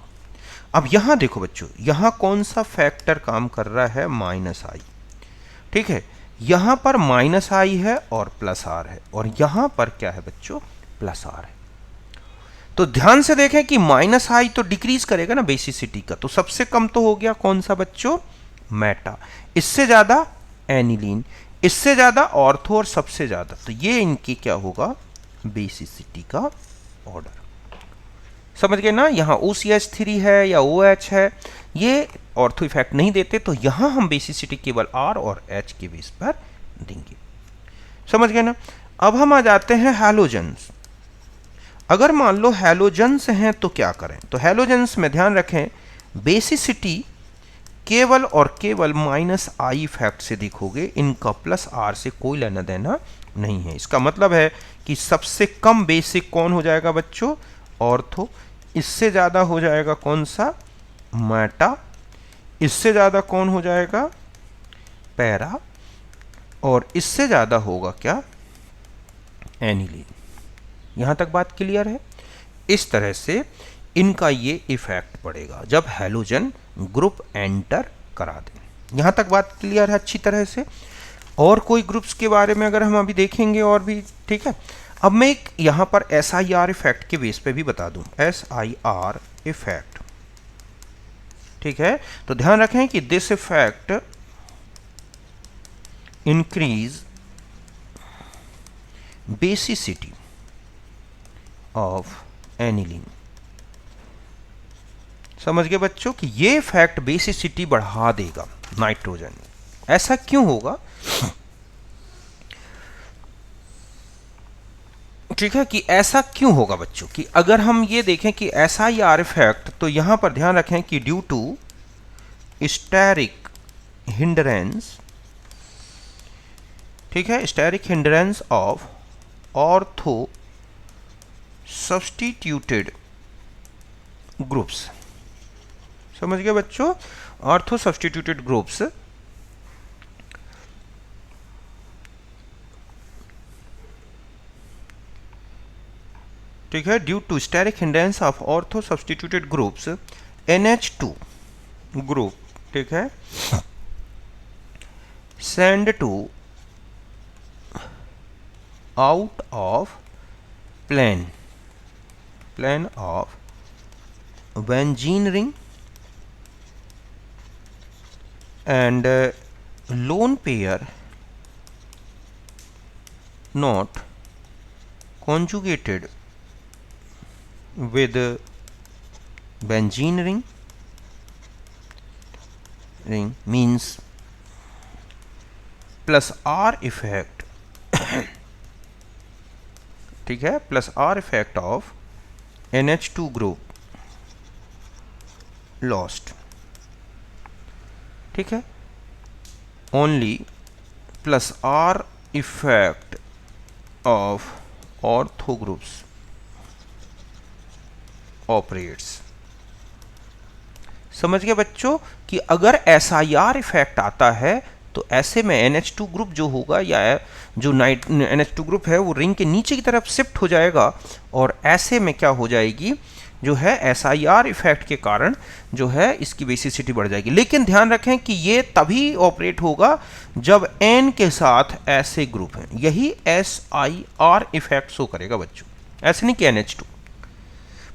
अब यहां देखो बच्चों, यहां कौन सा फैक्टर काम कर रहा है, माइनस आई, ठीक है, यहां पर माइनस आई है और प्लस आर है, और यहां पर क्या है बच्चों, प्लस आर है। तो ध्यान से देखें कि माइनस आई तो डिक्रीज करेगा ना बेसिसिटी का, तो सबसे कम तो हो गया कौन सा बच्चों, मेटा, इससे ज्यादा एनिलीन, इससे ज्यादा ऑर्थो, और सबसे ज्यादा, तो ये इनकी क्या होगा, बेसिसिटी का ऑर्डर, समझ गए ना। यहां OCH3 है या OH है, ये ऑर्थो इफेक्ट नहीं देते, तो यहां हम बेसिसिटी केवल R और H के बेस पर देंगे, समझ गए ना। अब हम आ जाते हैं हैलोजेंस। अगर मान लो हैलोजेंस हैं तो क्या करें, तो हैलोजेंस में ध्यान रखें बेसिसिटी केवल और केवल माइनस आई इफेक्ट से देखोगे, इनका प्लस आर से कोई लेना देना नहीं है। इसका मतलब है कि सबसे कम बेसिक कौन हो जाएगा बच्चों, ऑर्थो, इससे ज्यादा हो जाएगा कौन सा, मेटा, इससे ज्यादा कौन हो जाएगा, पैरा, और इससे ज्यादा होगा क्या, एनिलीन। यहां तक बात क्लियर है। इस तरह से इनका ये इफेक्ट पड़ेगा जब हैलोजन ग्रुप एंटर करा दें। यहां तक बात क्लियर है अच्छी तरह से। और कोई ग्रुप्स के बारे में अगर हम अभी देखेंगे और भी, ठीक है। अब मैं एक यहां पर SIR इफेक्ट के बेस पे भी बता दूं, SIR इफेक्ट, ठीक है। तो ध्यान रखें कि this effect increase basicity of aniline. समझ गए बच्चों कि ये फैक्ट बेसिसिटी बढ़ा देगा नाइट्रोजन। ऐसा क्यों होगा? ठीक है, कि ऐसा क्यों होगा बच्चों कि अगर हम ये देखें कि SIR इफेक्ट, तो यहां पर ध्यान रखें कि ड्यू टू स्टेरिक हिंड्रेंस, ठीक है, steric hindrance of ortho substituted groups. समझ गए बच्चों? ऑर्थो सब्स्टिट्यूटेड ग्रुप्स ठीक है, due to steric hindrance of ortho substituted groups NH2 group, ठीक है, send to out of plane of benzene ring and lone pair not conjugated with benzene ring means plus R effect ठीक है, plus R effect of NH2 group lost, ठीक है, only plus R effect of ortho groups operates। समझ गए बच्चों कि अगर SIR इफेक्ट आता है तो ऐसे में NH2 ग्रुप जो होगा या जो NH2 ग्रुप है वो रिंग के नीचे की तरफ शिफ्ट हो जाएगा, और ऐसे में क्या हो जाएगी जो है SIR इफेक्ट के कारण जो है इसकी बेसिसिटी बढ़ जाएगी। लेकिन ध्यान रखें कि ये तभी ऑपरेट होगा जब N के साथ ऐसे ग्रुप हैं, यही SIR इफेक्ट शो करेगा बच्चों, ऐसे नहीं कि NH2।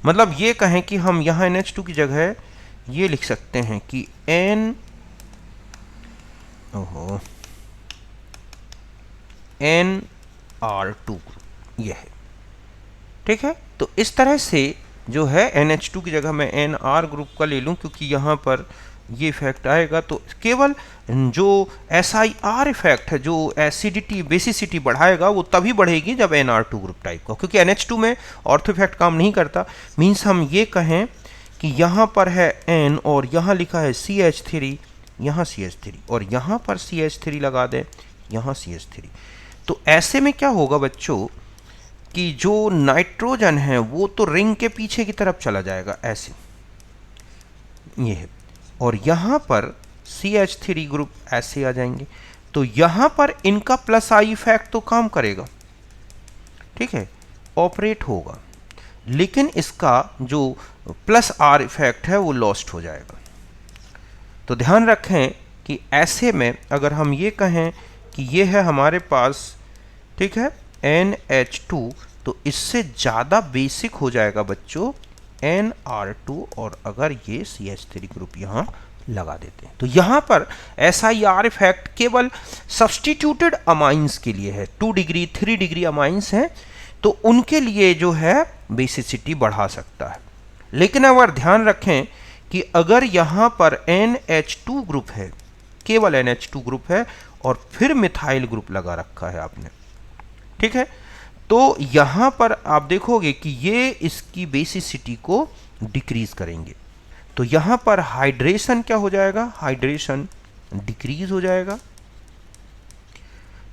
मतलब ये कहें कि हम यहाँ NH2 की जगह ये लिख सकते हैं कि NR2 ग्रुप ये है, ठीक है। तो इस तरह से जो है NH2 की जगह मैं NR ग्रुप का ले लूं, क्योंकि यहाँ पर ये इफेक्ट आएगा तो केवल जो SIR इफेक्ट है जो एसिडिटी बेसिसिटी बढ़ाएगा वो तभी बढ़ेगी जब NR2 ग्रुप टाइप का, क्योंकि NH2 में ऑर्थो इफेक्ट काम नहीं करता। मीन्स हम ये कहें कि यहाँ पर है N और यहाँ लिखा है CH3, यहाँ CH3 और यहाँ पर CH3 लगा दें, यहाँ CH3, तो ऐसे में क्या होगा बच्चों कि जो नाइट्रोजन है वो तो रिंग के पीछे की तरफ चला जाएगा ऐसे, ये है, और यहाँ पर CH3 ग्रुप ऐसे आ जाएंगे, तो यहाँ पर इनका प्लस I इफेक्ट तो काम करेगा, ठीक है, ऑपरेट होगा, लेकिन इसका जो प्लस R इफेक्ट है वो लॉस्ट हो जाएगा। तो ध्यान रखें कि ऐसे में अगर हम ये कहें कि ये है हमारे पास, ठीक है, NH2, तो इससे ज़्यादा बेसिक हो जाएगा बच्चों NR2, और अगर ये CH3 ग्रुप यहाँ लगा देते हैं तो यहाँ पर SIR इफेक्ट केवल सब्स्टिट्यूटेड अमाइंस के लिए है, 2 डिग्री 3 डिग्री अमाइंस हैं तो उनके लिए जो है बेसिसिटी बढ़ा सकता है। लेकिन अगर ध्यान रखें कि अगर यहाँ पर NH2 ग्रुप है, केवल NH2 ग्रुप है और फिर मिथाइल ग्रुप लगा रखा है आपने, ठीक है, तो यहाँ पर आप देखोगे कि ये इसकी बेसिसिटी को डिक्रीज करेंगे, तो यहाँ पर हाइड्रेशन क्या हो जाएगा, हाइड्रेशन डिक्रीज हो जाएगा।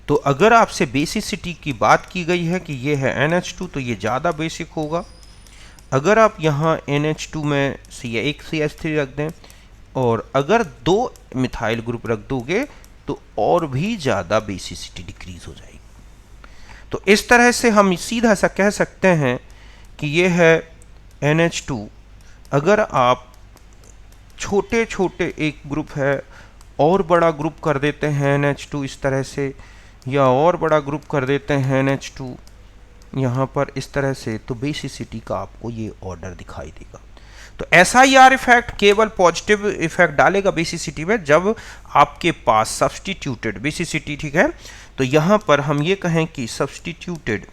तो अगर आपसे बेसिसिटी की बात की गई है कि ये है NH2 तो ये ज़्यादा बेसिक होगा। अगर आप यहाँ NH2 में एक CH3 रख दें और अगर 2 मिथाइल ग्रुप रख दोगे तो और भी ज़्यादा बेसिसिटी डिक्रीज हो जाएगी। तो इस तरह से हम सीधा सा कह सकते हैं कि ये है NH2। अगर आप छोटे छोटे एक ग्रुप है और बड़ा ग्रुप कर देते हैं NH2 इस तरह से, या और बड़ा ग्रुप कर देते हैं NH2 यहाँ पर इस तरह से, तो बेसिसिटी का आपको ये ऑर्डर दिखाई देगा। तो SIR इफेक्ट केवल पॉजिटिव इफेक्ट डालेगा बेसिसिटी में जब आपके पास सब्स्टिट्यूटेड बेसिसिटी, ठीक है, तो यहाँ पर हम ये कहें कि सब्स्टिट्यूटेड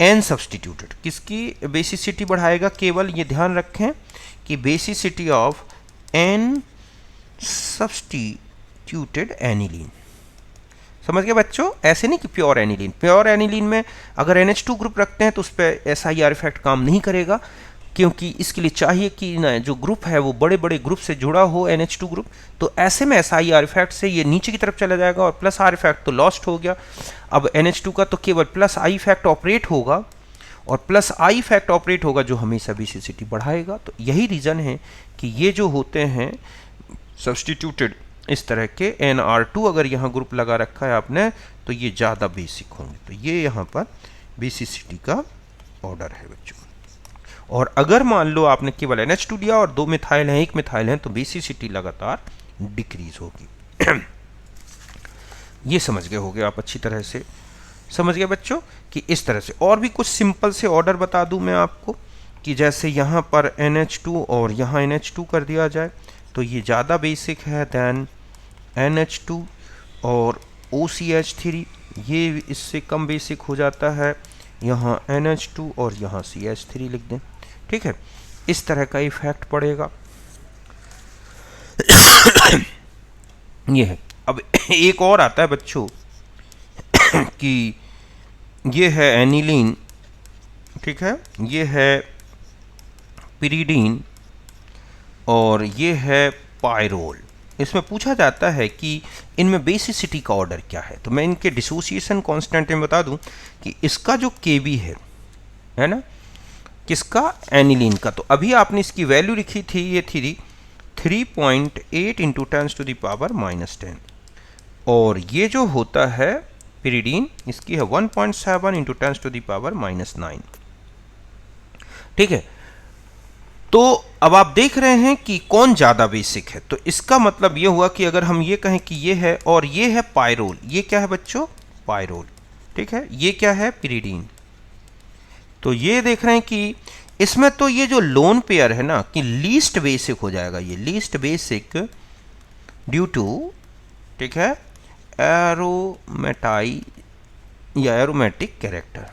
एन सब्सटीट्यूटेड, किसकी बेसिसिटी बढ़ाएगा? केवल ये ध्यान रखें कि basicity of N substituted aniline. समझ गए बच्चों? ऐसे नहीं कि प्योर एनिलीन। प्योर एनिलीन में अगर NH2 ग्रुप रखते हैं तो उस पर SIR इफेक्ट काम नहीं करेगा, क्योंकि इसके लिए चाहिए कि ना जो ग्रुप है वो बड़े बड़े ग्रुप से जुड़ा हो, NH2 ग्रुप। तो ऐसे में SIR इफेक्ट से ये नीचे की तरफ चला जाएगा और प्लस R इफेक्ट तो लॉस्ट हो गया। अब NH2 का तो केवल प्लस I इफेक्ट ऑपरेट होगा, और प्लस I इफेक्ट ऑपरेट होगा जो हमेशा बेसिसिटी बढ़ाएगा। तो यही रीज़न है कि ये जो होते हैं सब्सटीट्यूटेड इस तरह के NR2 अगर यहाँ ग्रुप लगा रखा है आपने तो ये ज़्यादा बेसिक होंगे। तो ये यहाँ पर बेसिसिटी का ऑर्डर है बच्चों। और अगर मान लो आपने केवल NH2 लिया और 2 मिथाइल हैं, 1 मिथाइल हैं, तो बेसिसिटी लगातार डिक्रीज होगी। ये समझ गए होगे आप अच्छी तरह से। समझ गए बच्चों कि इस तरह से। और भी कुछ सिंपल से ऑर्डर बता दूं मैं आपको कि जैसे यहाँ पर NH2 और यहाँ NH2 कर दिया जाए तो ये ज़्यादा बेसिक है दैन NH2, और OCH3 ये इससे कम बेसिक हो जाता है, यहाँ NH2 और यहाँ CH3 लिख दें। ठीक है, इस तरह का इफेक्ट पड़ेगा। ये है। अब एक और आता है बच्चों कि ये है एनिलीन, ठीक है, ये है पिरिडीन और ये है पायरोल। इसमें पूछा जाता है कि इनमें बेसिसिटी का ऑर्डर क्या है। तो मैं इनके डिसोसिएशन कांस्टेंट में बता दूं कि इसका जो Kb है ना, किसका? एनिलीन का। तो अभी आपने इसकी वैल्यू लिखी थी, ये थी 3.8 इंटू 10⁻⁻10, और ये जो होता है पिरिडीन इसकी है 1.7 इंटू 10⁻⁻9। ठीक है, तो अब आप देख रहे हैं कि कौन ज़्यादा बेसिक है। तो इसका मतलब ये हुआ कि अगर हम ये कहें कि ये है और ये है पायरोल, ये क्या है बच्चों? पायरोल। ठीक है, ये क्या है? पिरिडीन। तो ये देख रहे हैं कि इसमें तो ये जो लोन पेयर है ना कि लीस्ट बेसिक हो जाएगा, ये लीस्ट बेसिक ड्यू टू, ठीक है, एरोमेटाई या एरोमेटिक कैरेक्टर,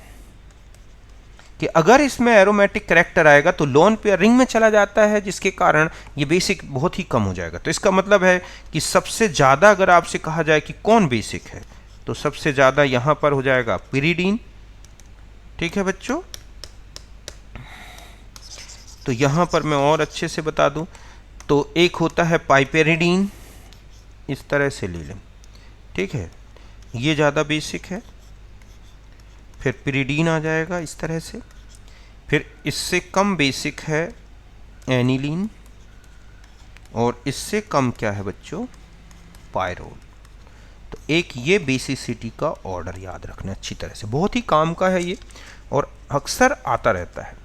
कि अगर इसमें एरोमेटिक कैरेक्टर आएगा तो लोन पेयर रिंग में चला जाता है, जिसके कारण ये बेसिक बहुत ही कम हो जाएगा। तो इसका मतलब है कि सबसे ज़्यादा अगर आपसे कहा जाए कि कौन बेसिक है तो सबसे ज़्यादा यहाँ पर हो जाएगा पिरिडीन। ठीक है बच्चों, तो यहाँ पर मैं और अच्छे से बता दूँ तो एक होता है पाइपेरिडीन, इस तरह से ले लें। ठीक है, ये ज़्यादा बेसिक है। फिर पिरिडीन आ जाएगा इस तरह से। फिर इससे कम बेसिक है एनिलीन, और इससे कम क्या है बच्चों? पायरोल। तो एक ये बेसिसिटी का ऑर्डर याद रखना अच्छी तरह से, बहुत ही काम का है ये और अक्सर आता रहता है।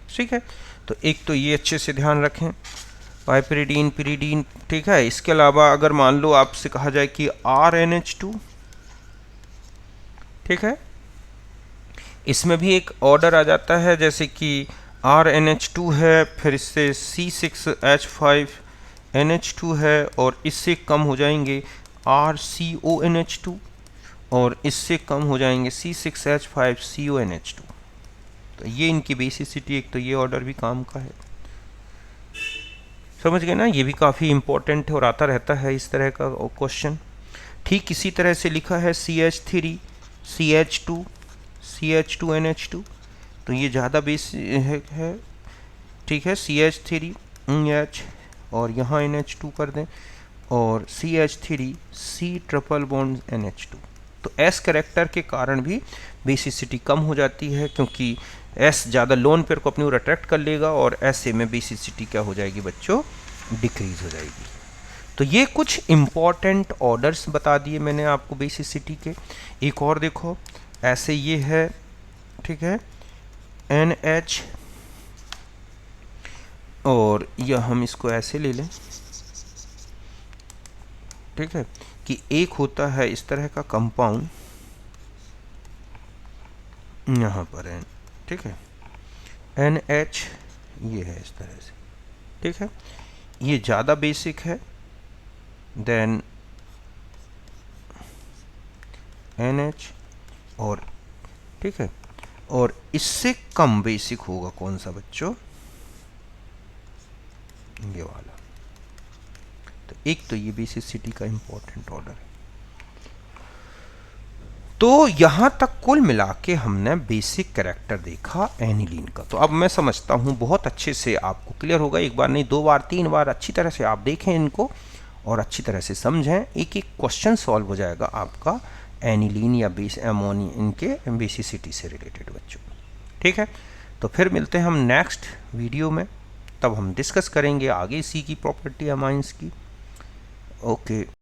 ठीक है, तो एक तो ये अच्छे से ध्यान रखें, पाइपेरिडीन, पिरिडीन। ठीक है, इसके अलावा अगर मान लो आपसे कहा जाए कि RNH2, ठीक है, इसमें भी एक ऑर्डर आ जाता है, जैसे कि RNH2 है, फिर इससे C6H5NH2 है, और इससे कम हो जाएंगे RCONH2, और इससे कम हो जाएंगे C6H5CONH2। तो ये इनकी बेसिसिटी, एक तो ये ऑर्डर भी काम का है। समझ गए ना, ये भी काफ़ी इंपॉर्टेंट है और आता रहता है इस तरह का क्वेश्चन। ठीक इसी तरह से लिखा है CH3, CH2, CH2NH2, तो ये ज़्यादा बेस है। ठीक है, CH3H और यहाँ NH2 कर दें, और CH3 C triple bond NH2। तो S कैरेक्टर के कारण भी बेसिसिटी कम हो जाती है, क्योंकि S ज़्यादा लोन पेयर को अपनी ओर अट्रैक्ट कर लेगा, और ऐसे में बेसिसिटी क्या हो जाएगी बच्चों? डिक्रीज हो जाएगी। तो ये कुछ इम्पॉर्टेंट ऑर्डर्स बता दिए मैंने आपको बेसिसिटी के। एक और देखो, ऐसे ये है, ठीक है, NH, और यह हम इसको ऐसे ले लें, ठीक है, कि एक होता है इस तरह का कंपाउंड, यहाँ पर है, ठीक है, NH, ये है इस तरह से। ठीक है, ये ज़्यादा बेसिक है देन NH, और ठीक है, और इससे कम बेसिक होगा कौन सा बच्चों, ये वाला। तो एक तो ये बेसिसिटी का इंपॉर्टेंट ऑर्डर है। तो यहां तक कुल मिला के हमने बेसिक कैरेक्टर देखा एनिलीन का। तो अब मैं समझता हूं बहुत अच्छे से आपको क्लियर होगा, एक बार नहीं 2 बार 3 बार अच्छी तरह से आप देखें इनको और अच्छी तरह से समझें, एक एक क्वेश्चन सॉल्व हो जाएगा आपका एनिलीन या बेस एमोनी इनके बेसिसिटी से रिलेटेड बच्चों। ठीक है, तो फिर मिलते हैं हम नेक्स्ट वीडियो में, तब हम डिस्कस करेंगे आगे सी की प्रॉपर्टी अमाइंस की। ओके।